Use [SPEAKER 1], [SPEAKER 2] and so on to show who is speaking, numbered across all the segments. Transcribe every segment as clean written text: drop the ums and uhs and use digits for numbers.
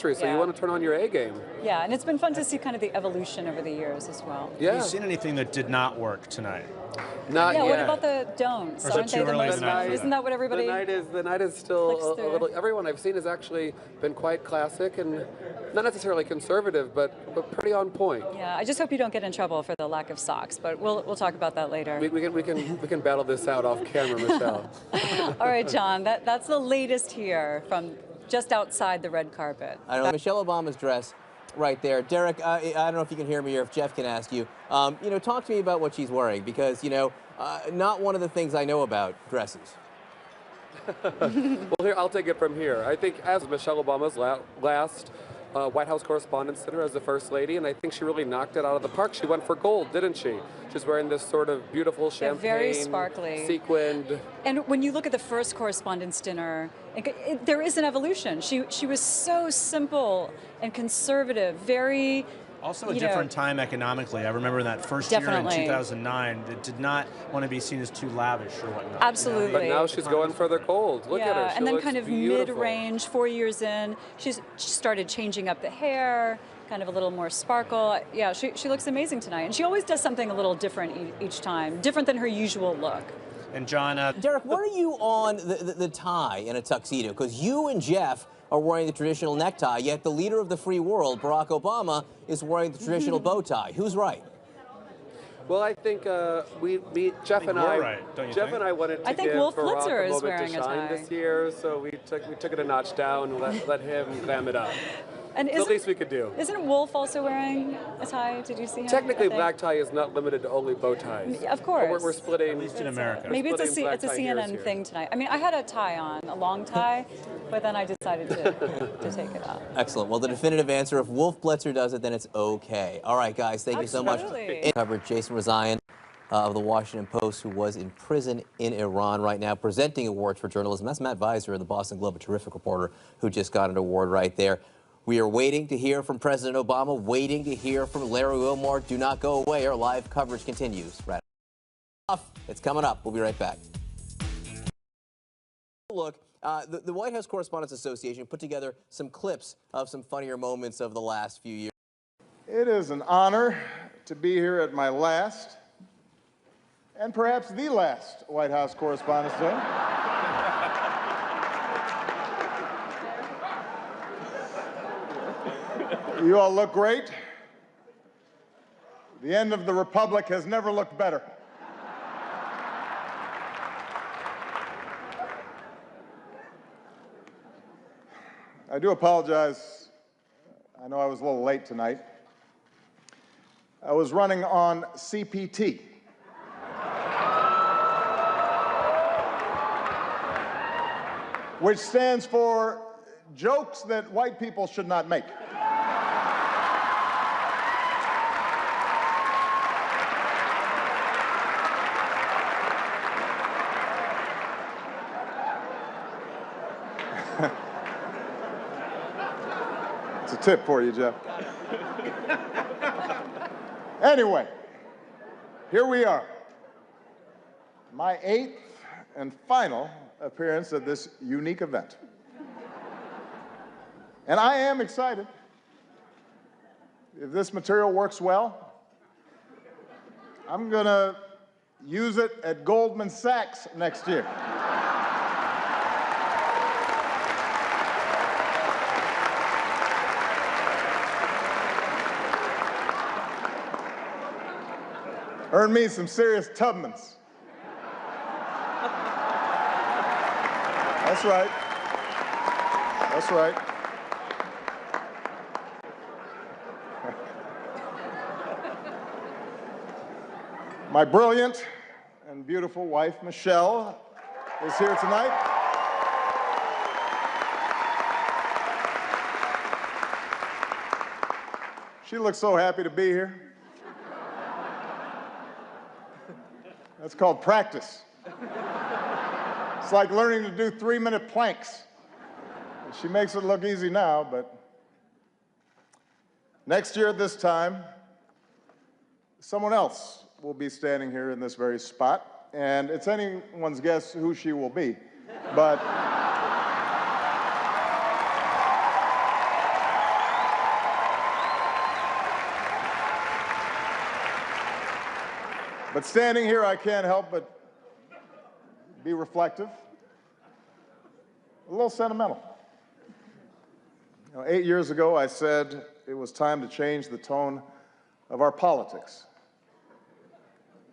[SPEAKER 1] So you want to turn on your A game.
[SPEAKER 2] Yeah, and it's been fun to see kind of the evolution over the years as well.
[SPEAKER 1] Yeah.
[SPEAKER 3] Have you seen anything that did not work tonight?
[SPEAKER 1] Not
[SPEAKER 2] yeah,
[SPEAKER 1] yet.
[SPEAKER 2] what about the don'ts?
[SPEAKER 3] Or is
[SPEAKER 2] Aren't
[SPEAKER 3] it too
[SPEAKER 2] they the
[SPEAKER 3] early
[SPEAKER 2] most
[SPEAKER 3] in the night?
[SPEAKER 2] fun? Isn't that what everybody...
[SPEAKER 1] The night is still a little... Everyone I've seen has actually been quite classic and not necessarily conservative, but pretty on point.
[SPEAKER 2] Yeah, I just hope you don't get in trouble for the lack of socks, but we'll talk about that later.
[SPEAKER 1] We can battle this out off camera, Michelle.
[SPEAKER 2] All right, John, that's the latest here from just outside the red carpet.
[SPEAKER 4] I know Michelle Obama's dress right there. Derek, I don't know if you can hear me or if Jeff can ask you. You know, talk to me about what she's wearing because, you know, not one of the things I know about dresses.
[SPEAKER 1] Well, here, I'll take it from here. I think as Michelle Obama's last White House Correspondents' Dinner as the First Lady, and I think she really knocked it out of the park. She went for gold, didn't she? She's wearing this sort of beautiful champagne,
[SPEAKER 2] very sparkly,
[SPEAKER 1] sequined.
[SPEAKER 2] And when you look at the first Correspondents' Dinner, there is an evolution. She was so simple and conservative, very...
[SPEAKER 3] Also a different time economically. I remember in that first year in 2009, it did not want to be seen as too lavish or whatnot.
[SPEAKER 2] Absolutely.
[SPEAKER 1] But now she's going for the gold. Look at her. She
[SPEAKER 2] and then
[SPEAKER 1] looks
[SPEAKER 2] kind of
[SPEAKER 1] beautiful.
[SPEAKER 2] mid-range, 4 years in, she started changing up the hair, kind of a little more sparkle. Yeah, she looks amazing tonight. And she always does something a little different each time, different than her usual look.
[SPEAKER 3] And John...
[SPEAKER 4] Derek, what are you on the tie in a tuxedo? Because you and Jeff are wearing the traditional necktie, yet the leader of the free world, Barack Obama, is wearing the traditional bow tie. Who's right?
[SPEAKER 1] Well, I think Jeff and I wanted to give
[SPEAKER 2] Wolf
[SPEAKER 1] Barack
[SPEAKER 2] Blitzer
[SPEAKER 1] a
[SPEAKER 2] is
[SPEAKER 1] moment
[SPEAKER 2] wearing
[SPEAKER 1] to
[SPEAKER 2] a
[SPEAKER 1] shine
[SPEAKER 2] tie.
[SPEAKER 1] this year, so we took it a notch down and let him glam it up.
[SPEAKER 2] And
[SPEAKER 1] it's the least we could do.
[SPEAKER 2] Isn't Wolf also wearing a tie? Did you see him?
[SPEAKER 1] Technically, black tie is not limited to only bow ties.
[SPEAKER 2] Of course.
[SPEAKER 1] We're splitting.
[SPEAKER 3] At least in America.
[SPEAKER 2] Maybe it's a CNN thing tonight. I mean, I had a tie on, a long tie, but then I decided to take it off.
[SPEAKER 4] Excellent. Well, the definitive answer, if Wolf Blitzer does it, then it's okay. All right, guys, thank you so much. In coverage, Jason Rezaian of the Washington Post, who was in prison in Iran right now, presenting awards for journalism. That's Matt Visor of the Boston Globe, a terrific reporter who just got an award right there. We are waiting to hear from President Obama, waiting to hear from Larry Wilmore. Do not go away. Our live coverage continues. Right. It's coming up. We'll be right back. Look, the White House Correspondents Association put together some clips of some funnier moments of the last few years.
[SPEAKER 5] It is an honor to be here at my last, and perhaps the last, White House Correspondents' Day. You all look great. The end of the Republic has never looked better. I do apologize. I know I was a little late tonight. I was running on C.P.T. which stands for jokes that white people should not make. It's a tip for you, Jeff. Anyway, here we are. My 8th and final appearance at this unique event. And I am excited. If this material works well, I'm going to use it at Goldman Sachs next year. Earn me some serious Tubmans. That's right. That's right. My brilliant and beautiful wife, Michelle, is here tonight. She looks so happy to be here. That's called practice. It's like learning to do 3-minute planks. She makes it look easy now, but next year at this time, someone else will be standing here in this very spot, and it's anyone's guess who she will be. But But standing here, I can't help but be reflective, a little sentimental. 8 years ago, I said it was time to change the tone of our politics.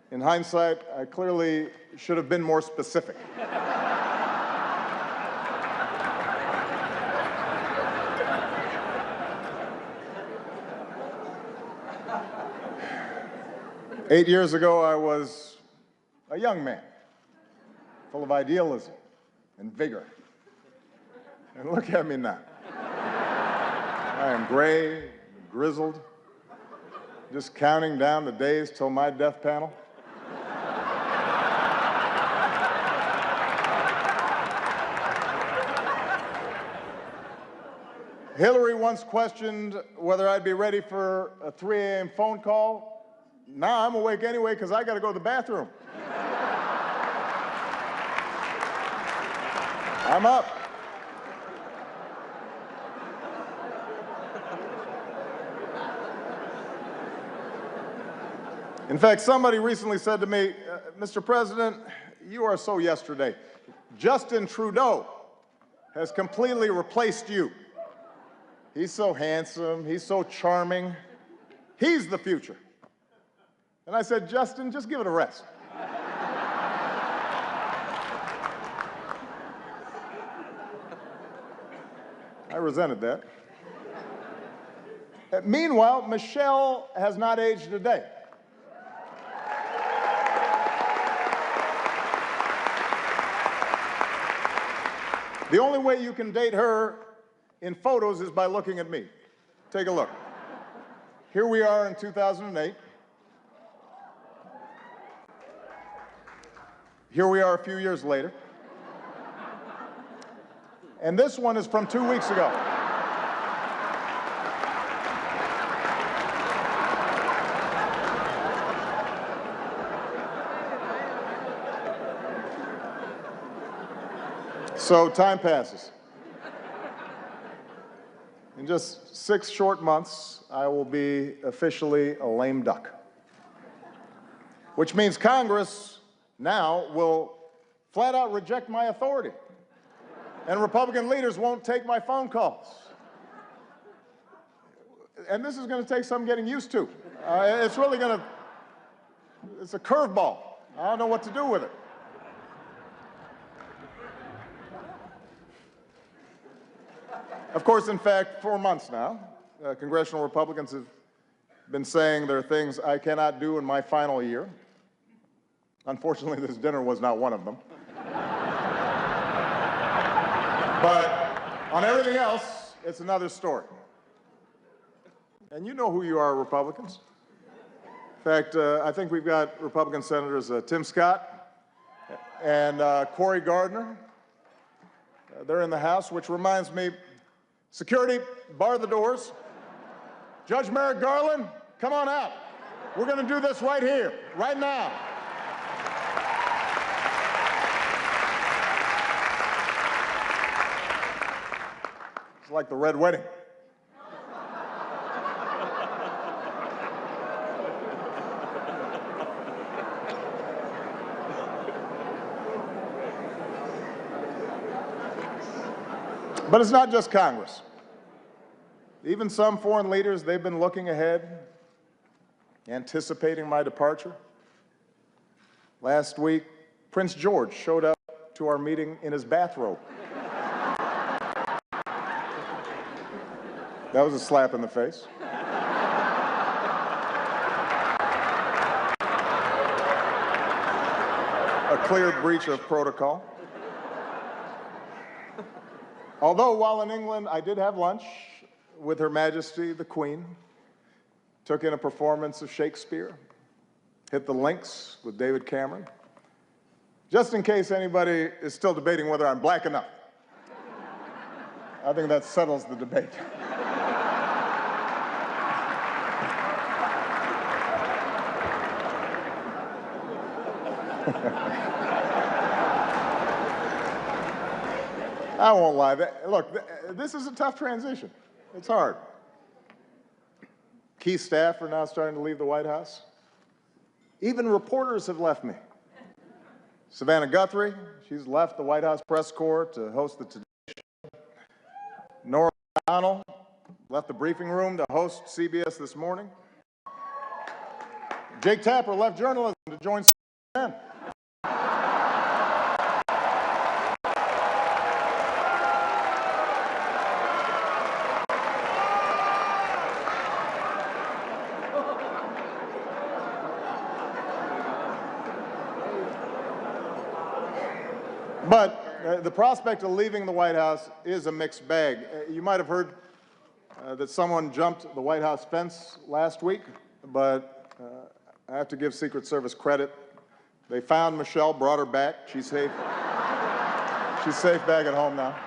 [SPEAKER 5] In hindsight, I clearly should have been more specific. Eight years ago, I was a young man, full of idealism and vigor. And look at me now. I am gray, grizzled, just counting down the days till my death panel. Hillary once questioned whether I'd be ready for a 3 a.m. phone call. Now I'm awake anyway because I got to go to the bathroom. I'm up. In fact, somebody recently said to me, Mr. President, you are so yesterday. Justin Trudeau has completely replaced you. He's so handsome, he's so charming. He's the future. And I said, Justin, just give it a rest. I resented that. Meanwhile, Michelle has not aged a day. The only way you can date her in photos is by looking at me. Take a look. Here we are in 2008. Here we are a few years later. And this one is from 2 weeks ago. So time passes. In just 6 short months, I will be officially a lame duck, which means Congress now will flat out reject my authority, and Republican leaders won't take my phone calls. And this is going to take some getting used to. It's really going to, it's a curveball. I don't know what to do with it. Of course, in fact, 4 months now, congressional Republicans have been saying there are things I cannot do in my final year. Unfortunately, this dinner was not one of them. But on everything else, it's another story. And you know who you are, Republicans. In fact, I think we've got Republican Senators Tim Scott and Cory Gardner. They're in the House, which reminds me, security, bar the doors. Judge Merrick Garland, come on out. We're going to do this right here, right now. It's like the Red Wedding. But it's not just Congress. Even some foreign leaders, they've been looking ahead, anticipating my departure. Last week, Prince George showed up to our meeting in his bathrobe. That was a slap in the face. A clear breach of protocol. Although while in England, I did have lunch with Her Majesty the Queen, took in a performance of Shakespeare, hit the links with David Cameron, just in case anybody is still debating whether I'm black enough. I think that settles the debate. I won't lie. Look, this is a tough transition. It's hard. Key staff are now starting to leave the White House. Even reporters have left me. Savannah Guthrie, she's left the White House press corps to host the Today Show. Nora O'Donnell left the briefing room to host CBS This Morning. Jake Tapper left journalism to join CNN. But the prospect of leaving the White House is a mixed bag. You might have heard that someone jumped the White House fence last week, but I have to give Secret Service credit. They found Michelle, brought her back. She's safe. She's safe back at home now.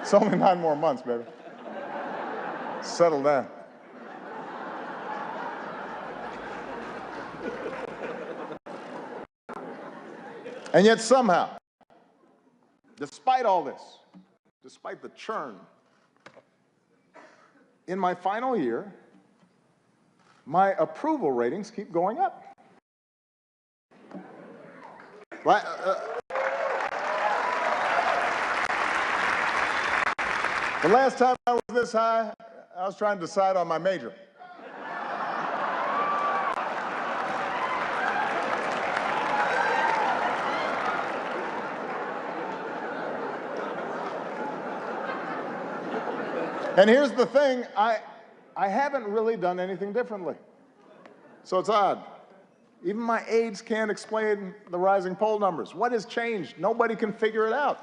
[SPEAKER 5] It's only 9 more months, baby. Settle down. And yet somehow, despite all this, despite the churn, in my final year, my approval ratings keep going up. The last time I was this high, I was trying to decide on my major. And here's the thing, I haven't really done anything differently. So it's odd. Even my aides can't explain the rising poll numbers. What has changed? Nobody can figure it out.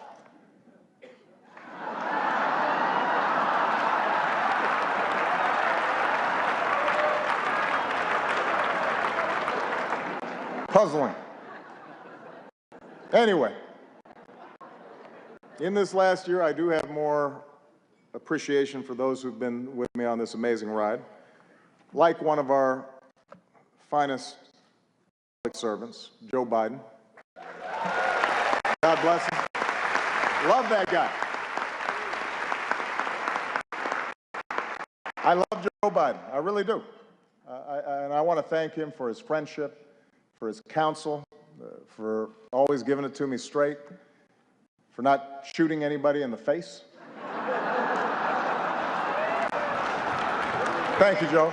[SPEAKER 5] Puzzling. Anyway, in this last year, I do have more appreciation for those who've been with me on this amazing ride. Like one of our finest public servants, Joe Biden. God bless him. Love that guy. I love Joe Biden. I really do. And I want to thank him for his friendship, for his counsel, for always giving it to me straight, for not shooting anybody in the face. Thank you, Joe.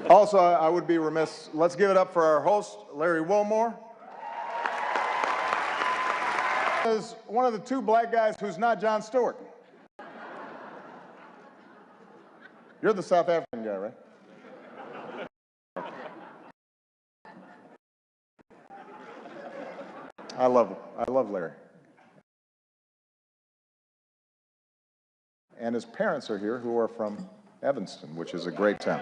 [SPEAKER 5] Also, I would be remiss. Let's give it up for our host, Larry Wilmore. Is one of the 2 black guys who's not Jon Stewart. You're the South African guy, right? I love Larry. And his parents are here, who are from Evanston, which is a great town.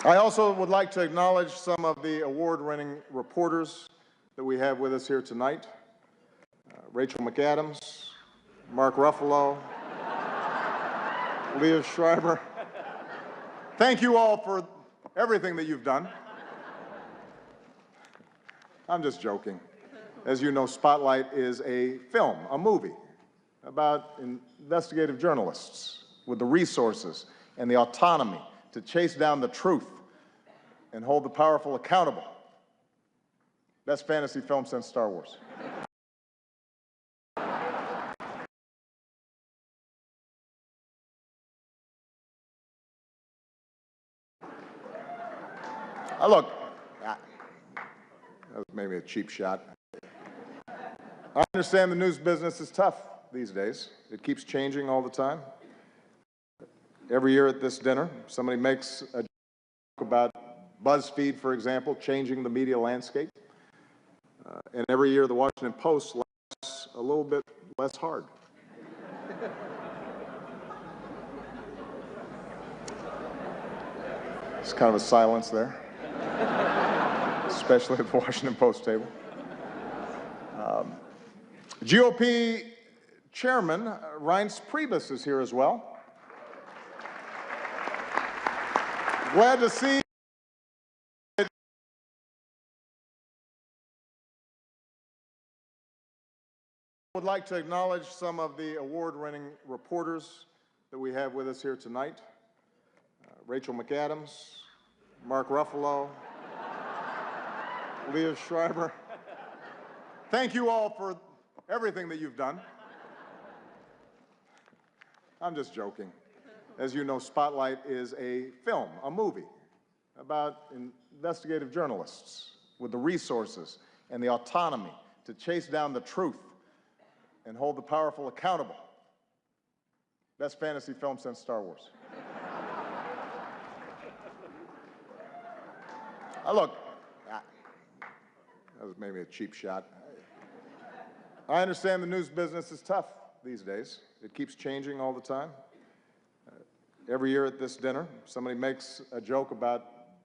[SPEAKER 5] I also would like to acknowledge some of the award-winning reporters that we have with us here tonight. Rachel McAdams, Mark Ruffalo, Leah Schreiber. Thank you all for everything that you've done. I'm just joking. As you know, Spotlight is a film, a movie, about investigative journalists with the resources and the autonomy to chase down the truth and hold the powerful accountable. Best fantasy film since Star Wars. Look, that was maybe a cheap shot. I understand the news business is tough these days. It keeps changing all the time. Every year at this dinner, somebody makes a joke about BuzzFeed, for example, changing the media landscape. And every year the Washington Post laughs a little bit less hard. It's kind of a silence there, especially at the Washington Post table. GOP Chairman Reince Priebus is here as well. Glad to see. I would like to acknowledge some of the award-winning reporters that we have with us here tonight. Rachel McAdams, Mark Ruffalo, Leah Schreiber. Thank you all for everything that you've done. I'm just joking. As you know, Spotlight is a film, a movie, about investigative journalists with the resources and the autonomy to chase down the truth and hold the powerful accountable. Best fantasy film since Star Wars. Look, that was maybe a cheap shot. I understand the news business is tough these days. It keeps changing all the time. Every year at this dinner, somebody makes a joke about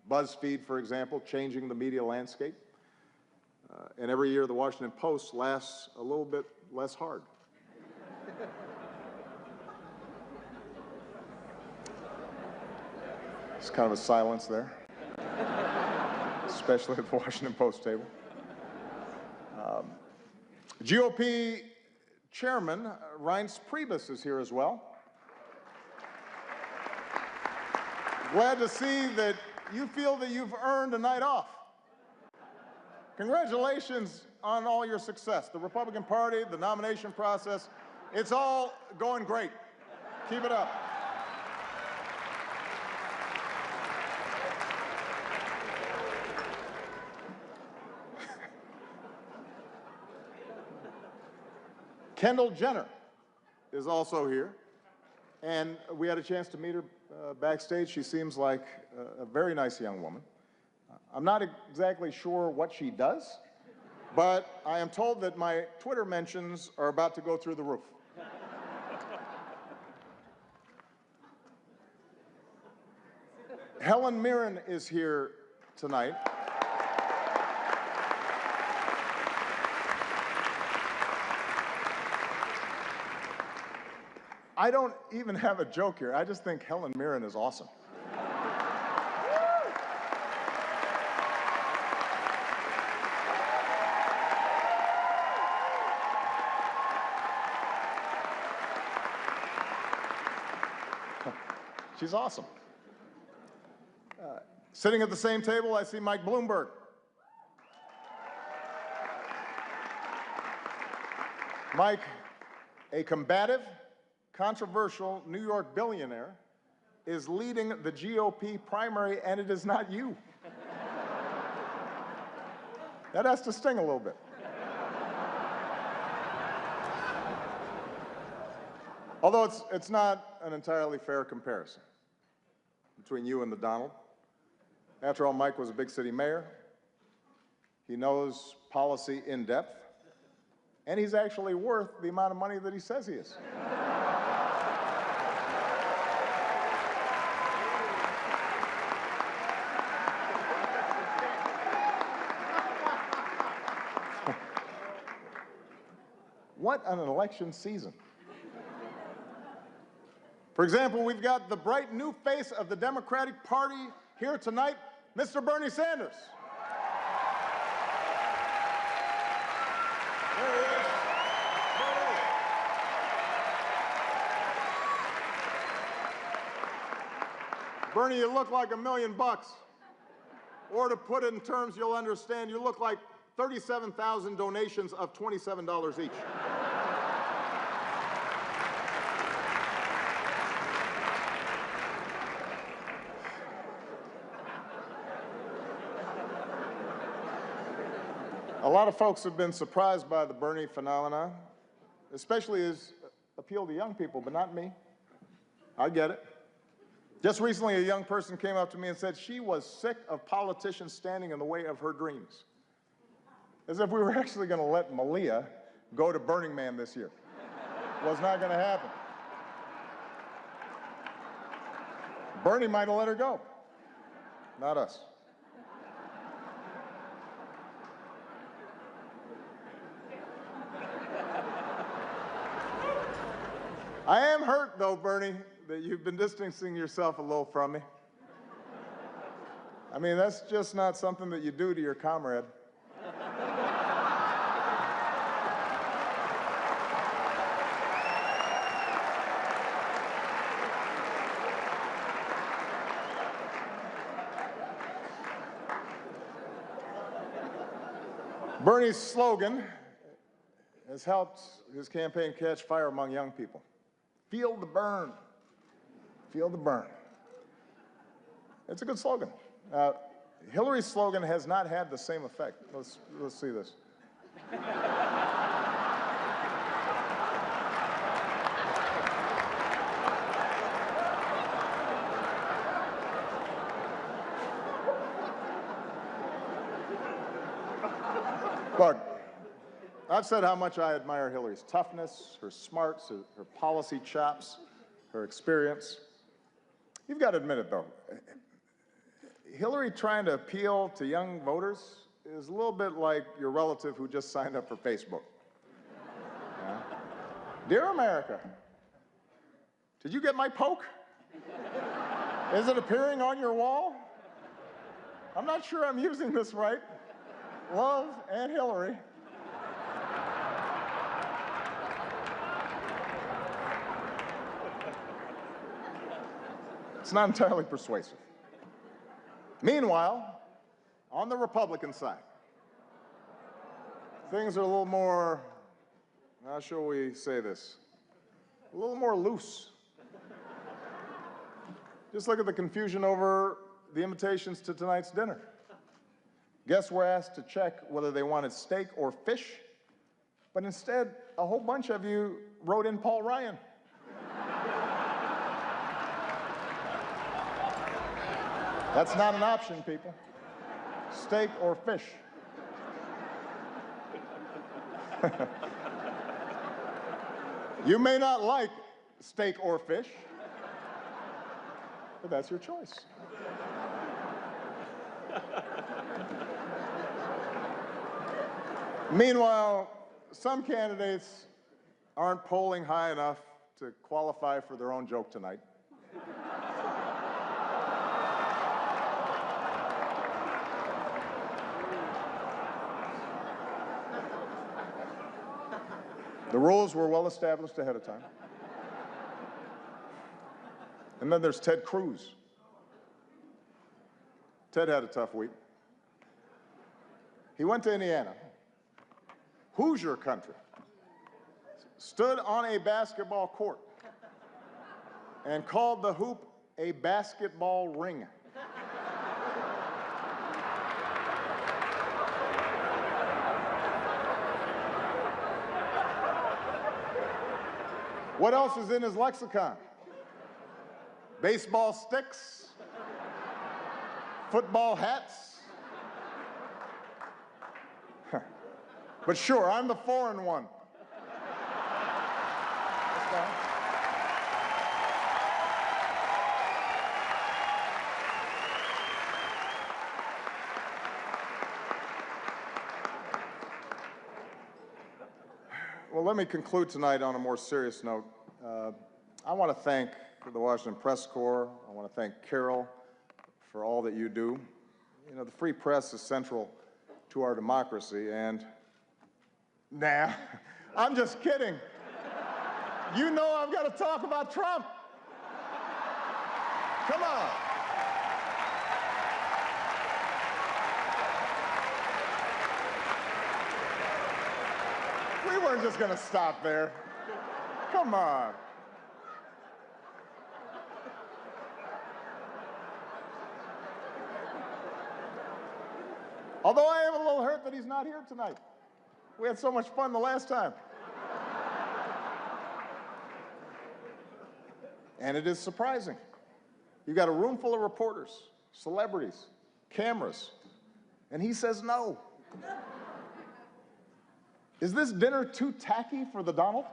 [SPEAKER 5] BuzzFeed, for example, changing the media landscape. And every year the Washington Post laughs a little bit less hard. It's kind of a silence there, especially at the Washington Post table. GOP Chairman Reince Priebus is here as well. Glad to see that you feel that you've earned a night off. Congratulations on all your success. The Republican Party, the nomination process, it's all going great. Keep it up. Kendall Jenner is also here, and we had a chance to meet her backstage. She seems like a very nice young woman. I'm not exactly sure what she does, but I am told that my Twitter mentions are about to go through the roof. Helen Mirren is here tonight. I don't even have a joke here. I just think Helen Mirren is awesome. She's awesome. Sitting at the same table, I see Mike Bloomberg. Mike, a combative, controversial New York billionaire, is leading the GOP primary, and it is not you. That has to sting a little bit. Although it's not an entirely fair comparison between you and the Donald. After all, Mike was a big city mayor. He knows policy in depth, and he's actually worth the amount of money that he says he is. What an election season. For example, we've got the bright new face of the Democratic Party here tonight, Mr. Bernie Sanders. There he is. Bernie, you look like $1 million. Or to put it in terms you'll understand, you look like 37,000 donations of $27 each. A lot of folks have been surprised by the Bernie phenomenon, especially his appeal to young people, but not me. I get it. Just recently, a young person came up to me and said she was sick of politicians standing in the way of her dreams. As if we were actually going to let Malia go to Burning Man this year. Was not going to happen. Bernie might have let her go, not us. I am hurt, though, Bernie, that you've been distancing yourself a little from me. I mean, that's just not something that you do to your comrade. Bernie's slogan has helped his campaign catch fire among young people. Feel the burn. Feel the burn. It's a good slogan. Hillary's slogan has not had the same effect. Let's see this. Look, I've said how much I admire Hillary's toughness, her smarts, her policy chops, her experience. You've got to admit it, though. Hillary trying to appeal to young voters is a little bit like your relative who just signed up for Facebook. Yeah? Dear America, did you get my poke? Is it appearing on your wall? I'm not sure I'm using this right. Love, Aunt Hillary. It's not entirely persuasive. Meanwhile, on the Republican side, things are a little more, how shall we say this, a little more loose. Just look at the confusion over the invitations to tonight's dinner. Guests were asked to check whether they wanted steak or fish, but instead, a whole bunch of you wrote in Paul Ryan. That's not an option, people. Steak or fish. You may not like steak or fish, but that's your choice. Meanwhile, some candidates aren't polling high enough to qualify for their own joke tonight. The rules were well established ahead of time. And then there's Ted Cruz. Ted had a tough week. He went to Indiana, Hoosier country, stood on a basketball court, and called the hoop a basketball ring. What else is in his lexicon? Baseball sticks, football hats. But sure, I'm the foreign one. Well, let me conclude tonight on a more serious note. I want to thank the Washington Press Corps. I want to thank Carol for all that you do. You know, the free press is central to our democracy, and nah, I'm just kidding. You know I've got to talk about Trump. Come on. We weren't just going to stop there. Come on. Although I am a little hurt that he's not here tonight. We had so much fun the last time. And it is surprising. You've got a room full of reporters, celebrities, cameras, and he says no. Is this dinner too tacky for the Donald?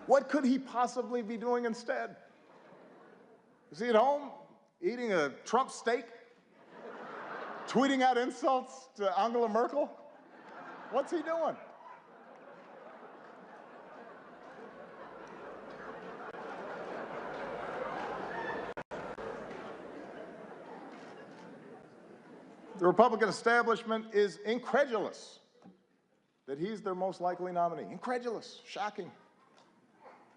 [SPEAKER 5] What could he possibly be doing instead? Is he at home eating a Trump steak? Tweeting out insults to Angela Merkel? What's he doing? The Republican establishment is incredulous that he's their most likely nominee. Incredulous, shocking.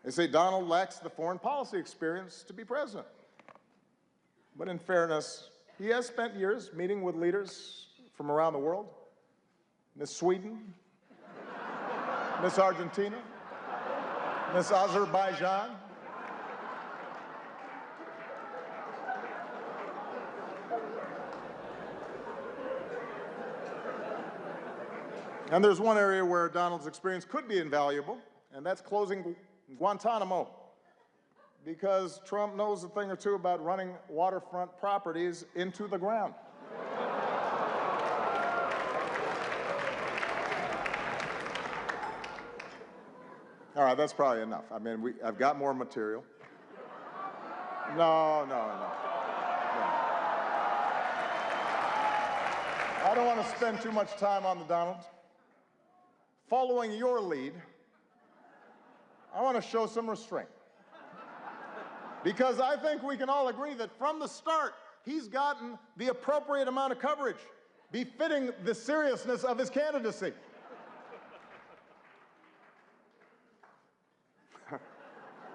[SPEAKER 5] They say Donald lacks the foreign policy experience to be president. But in fairness, he has spent years meeting with leaders from around the world. Miss Sweden, Miss Argentina, Miss Azerbaijan. And there's one area where Donald's experience could be invaluable, and that's closing Guantanamo. Because Trump knows a thing or two about running waterfront properties into the ground. All right, that's probably enough. I mean, I've got more material. No. I don't want to spend too much time on the Donald. Following your lead, I want to show some restraint. Because I think we can all agree that from the start, he's gotten the appropriate amount of coverage, befitting the seriousness of his candidacy.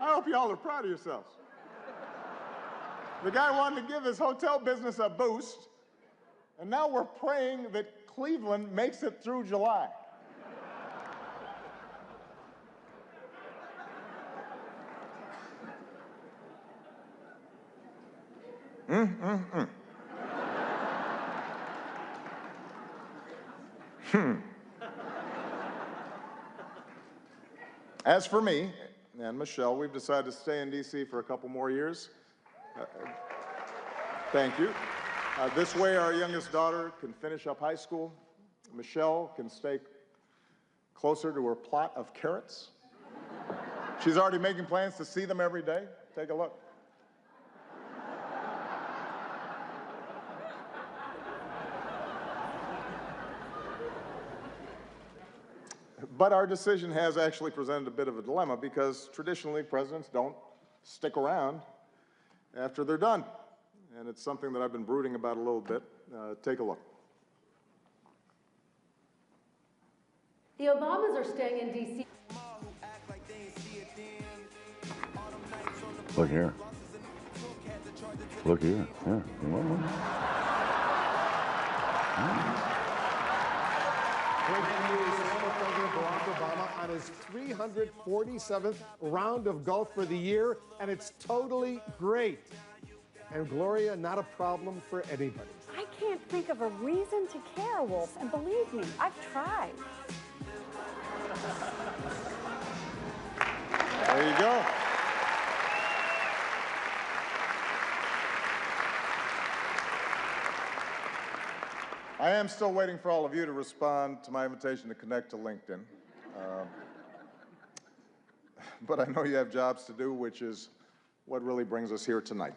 [SPEAKER 5] I hope y'all are proud of yourselves. The guy wanted to give his hotel business a boost, and now we're praying that Cleveland makes it through July. As for me and Michelle, we've decided to stay in D.C. for a couple more years. Thank you. This way, our youngest daughter can finish up high school. Michelle can stay closer to her plot of carrots. She's already making plans to see them every day. Take a look. But our decision has actually presented a bit of a dilemma because traditionally presidents don't stick around after they're done. And it's something that I've been brooding about a little bit. Take a look.
[SPEAKER 6] The Obamas are staying in D.C.
[SPEAKER 7] Look here. Look here. Yeah.
[SPEAKER 8] Breaking news, former President Barack Obama on his 347th round of golf for the year, and it's totally great. And Gloria, not a problem for anybody.
[SPEAKER 9] I can't think of a reason to care, Wolf, and believe me, I've tried.
[SPEAKER 5] There you go. I am still waiting for all of you to respond to my invitation to connect to LinkedIn. But I know you have jobs to do, which is what really brings us here tonight.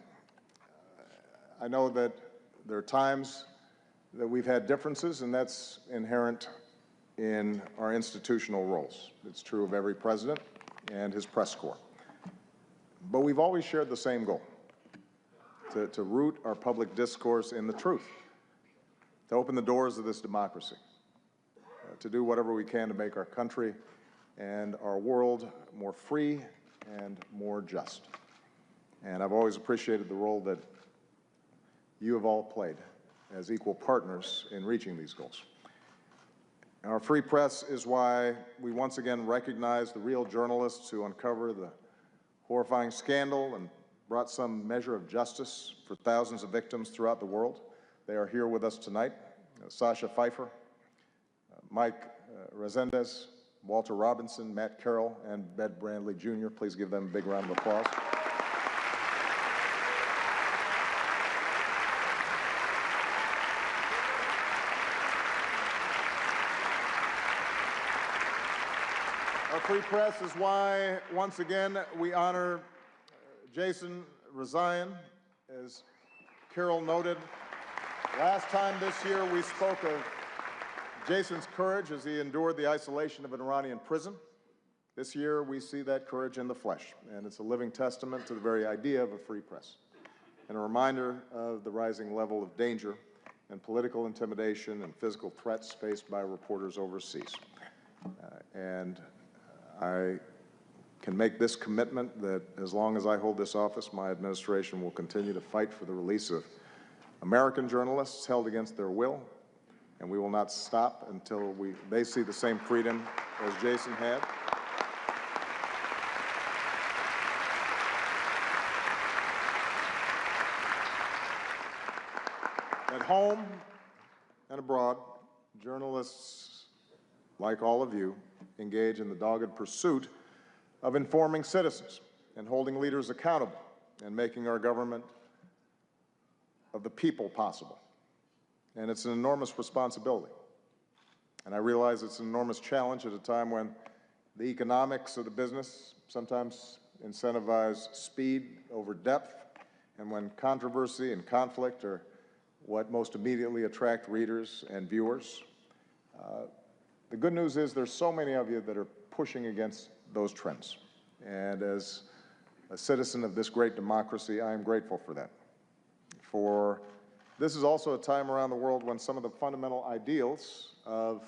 [SPEAKER 5] I know that there are times that we've had differences, and that's inherent in our institutional roles. It's true of every president and his press corps. But we've always shared the same goal, to root our public discourse in the truth, to open the doors of this democracy, to do whatever we can to make our country and our world more free and more just. And I've always appreciated the role that you have all played as equal partners in reaching these goals. Our free press is why we once again recognize the real journalists who uncover the horrifying scandal and brought some measure of justice for thousands of victims throughout the world. They are here with us tonight. Sasha Pfeiffer, Mike Resendez, Walter Robinson, Matt Carroll, and Bed Brandley Jr. Please give them a big round of applause. Our free press is why, once again, we honor Jason Rezaian. As Carol noted, last time this year we spoke of Jason's courage as he endured the isolation of an Iranian prison. This year we see that courage in the flesh, and it's a living testament to the very idea of a free press, and a reminder of the rising level of danger and political intimidation and physical threats faced by reporters overseas. And I can make this commitment that as long as I hold this office, my administration will continue to fight for the release of American journalists held against their will, and we will not stop until they see the same freedom as Jason had. At home and abroad, journalists, like all of you, engage in the dogged pursuit of informing citizens and holding leaders accountable and making our government of the people possible. And it's an enormous responsibility. And I realize it's an enormous challenge at a time when the economics of the business sometimes incentivize speed over depth, and when controversy and conflict are what most immediately attract readers and viewers. The good news is there's so many of you that are pushing against those trends. And as a citizen of this great democracy, I am grateful for that. For this is also a time around the world when some of the fundamental ideals of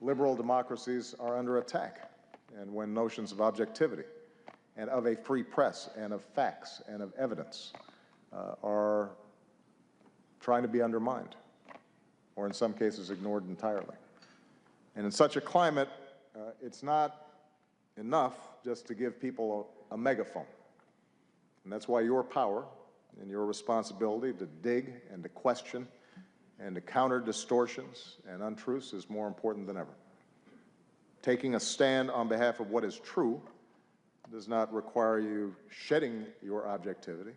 [SPEAKER 5] liberal democracies are under attack, and when notions of objectivity and of a free press and of facts and of evidence are trying to be undermined, or in some cases ignored entirely. And in such a climate, it's not enough just to give people a megaphone. And that's why your power and your responsibility to dig and to question and to counter distortions and untruths is more important than ever. Taking a stand on behalf of what is true does not require you shedding your objectivity.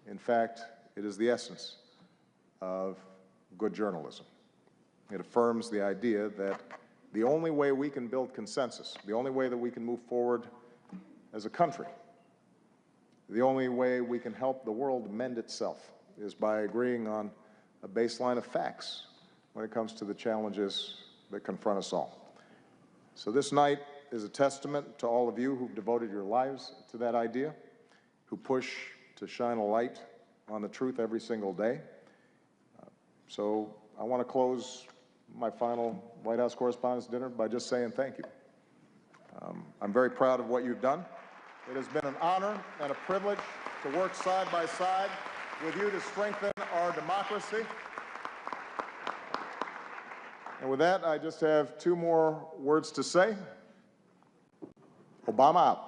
[SPEAKER 5] In fact, it is the essence of good journalism. It affirms the idea that the only way we can build consensus, the only way that we can move forward as a country, the only way we can help the world mend itself is by agreeing on a baseline of facts when it comes to the challenges that confront us all. So this night is a testament to all of you who've devoted your lives to that idea, who push to shine a light on the truth every single day. So I want to close my final White House Correspondents' Dinner by just saying thank you. I'm very proud of what you've done. It has been an honor and a privilege to work side by side with you to strengthen our democracy. And with that, I just have two more words to say. Obama out.